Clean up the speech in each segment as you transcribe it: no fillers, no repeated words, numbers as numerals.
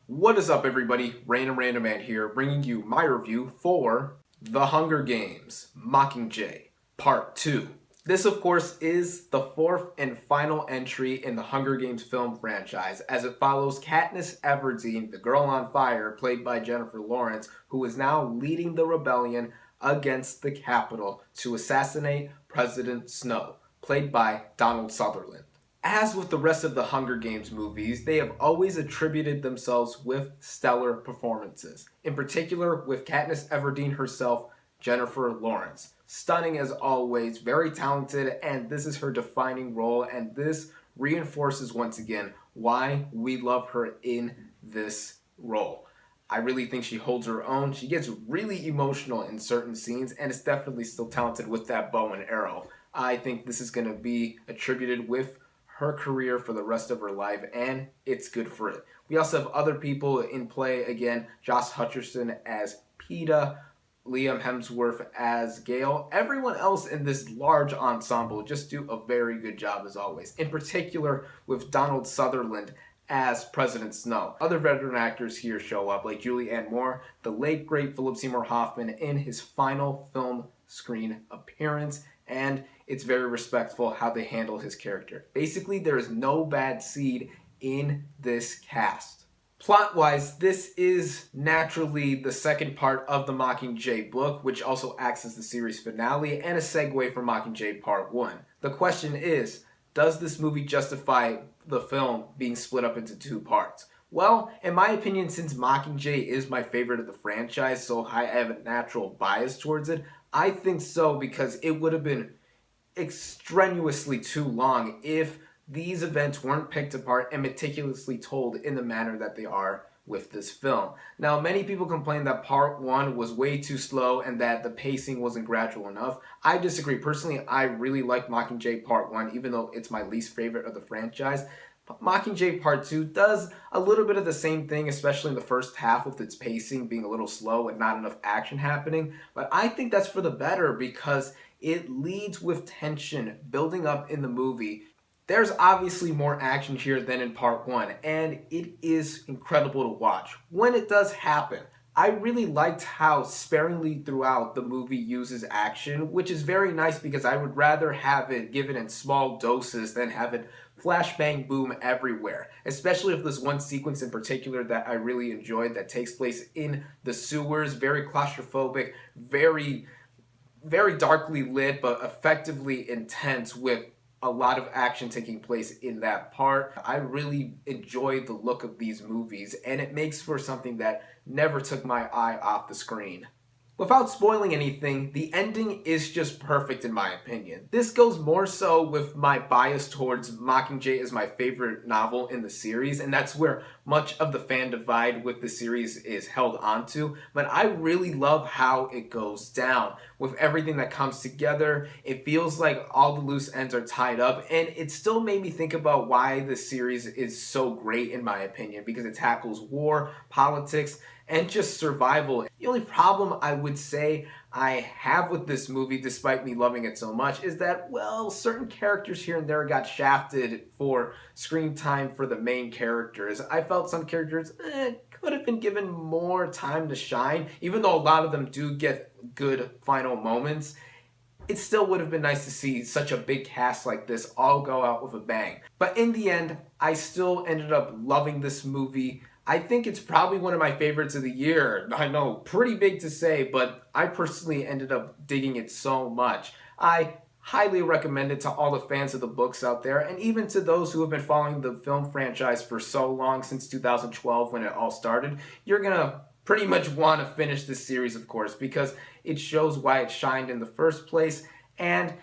What is up, everybody? RandomRandomMan here, bringing you my review for The Hunger Games, Mockingjay, Part 2. This, of course, is the fourth and final entry in the Hunger Games film franchise, as it follows Katniss Everdeen, the girl on fire, played by Jennifer Lawrence, who is now leading the rebellion against the Capitol to assassinate President Snow, played by Donald Sutherland. As with the rest of the Hunger Games movies, they have always attributed themselves with stellar performances. In particular, with Katniss Everdeen herself, Jennifer Lawrence. Stunning as always, very talented, and this is her defining role, and this reinforces once again why we love her in this role. I really think she holds her own. She gets really emotional in certain scenes, and is definitely still talented with that bow and arrow. I think this is going to be attributed with her career for the rest of her life, and it's good for it. We also have other people in play again. Josh Hutcherson as Peeta, Liam Hemsworth as Gale. Everyone else in this large ensemble just do a very good job as always. In particular with Donald Sutherland as President Snow. Other veteran actors here show up, like Julianne Moore, the late great Philip Seymour Hoffman in his final film screen appearance, and it's very respectful how they handle his character. Basically, there is no bad seed in this cast. Plot-wise, this is naturally the second part of the Mockingjay book, which also acts as the series finale and a segue for Mockingjay Part 1. The question is, does this movie justify the film being split up into two parts? Well, in my opinion, since Mockingjay is my favorite of the franchise, so I have a natural bias towards it, I think so, because it would have been extraneously too long if these events weren't picked apart and meticulously told in the manner that they are with this film. Now, many people complain that Part 1 was way too slow and that the pacing wasn't gradual enough. I disagree. Personally, I really like Mockingjay Part 1, even though it's my least favorite of the franchise. Mockingjay Part 2 does a little bit of the same thing, especially in the first half with its pacing being a little slow and not enough action happening. But I think that's for the better because it leads with tension building up in the movie. There's obviously more action here than in Part 1, and it is incredible to watch. When it does happen, I really liked how sparingly throughout the movie uses action, which is very nice because I would rather have it given in small doses than have it flash bang boom everywhere. Especially if there's one sequence in particular that I really enjoyed that takes place in the sewers, very claustrophobic, very darkly lit, but effectively intense with a lot of action taking place in that part. I really enjoyed the look of these movies, and it makes for something that never took my eye off the screen. Without spoiling anything, the ending is just perfect in my opinion. This goes more so with my bias towards Mockingjay as my favorite novel in the series, and that's where much of the fan divide with the series is held onto, but I really love how it goes down. With everything that comes together, it feels like all the loose ends are tied up, and it still made me think about why this series is so great in my opinion, because it tackles war, politics, and just survival. The only problem I would say I have with this movie, despite me loving it so much, is that, well, certain characters here and there got shafted for screen time for the main characters. I felt some characters could have been given more time to shine, even though a lot of them do get good final moments. It still would have been nice to see such a big cast like this all go out with a bang. But in the end, I still ended up loving this movie. I think it's probably one of my favorites of the year. I know, pretty big to say, but I personally ended up digging it so much. I highly recommend it to all the fans of the books out there, and even to those who have been following the film franchise for so long, since 2012 when it all started. You're gonna pretty much want to finish this series, of course, because it shows why it shined in the first place, and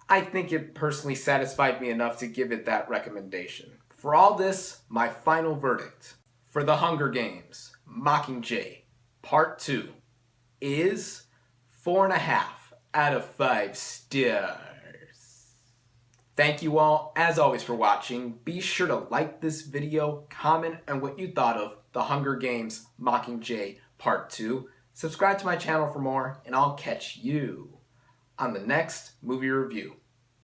I think it personally satisfied me enough to give it that recommendation. For all this, my final verdict for The Hunger Games, Mockingjay, Part 2, is 4.5 out of 5 stars. Thank you all, as always, for watching. Be sure to like this video, comment on what you thought of The Hunger Games, Mockingjay, Part 2. Subscribe to my channel for more, and I'll catch you on the next movie review.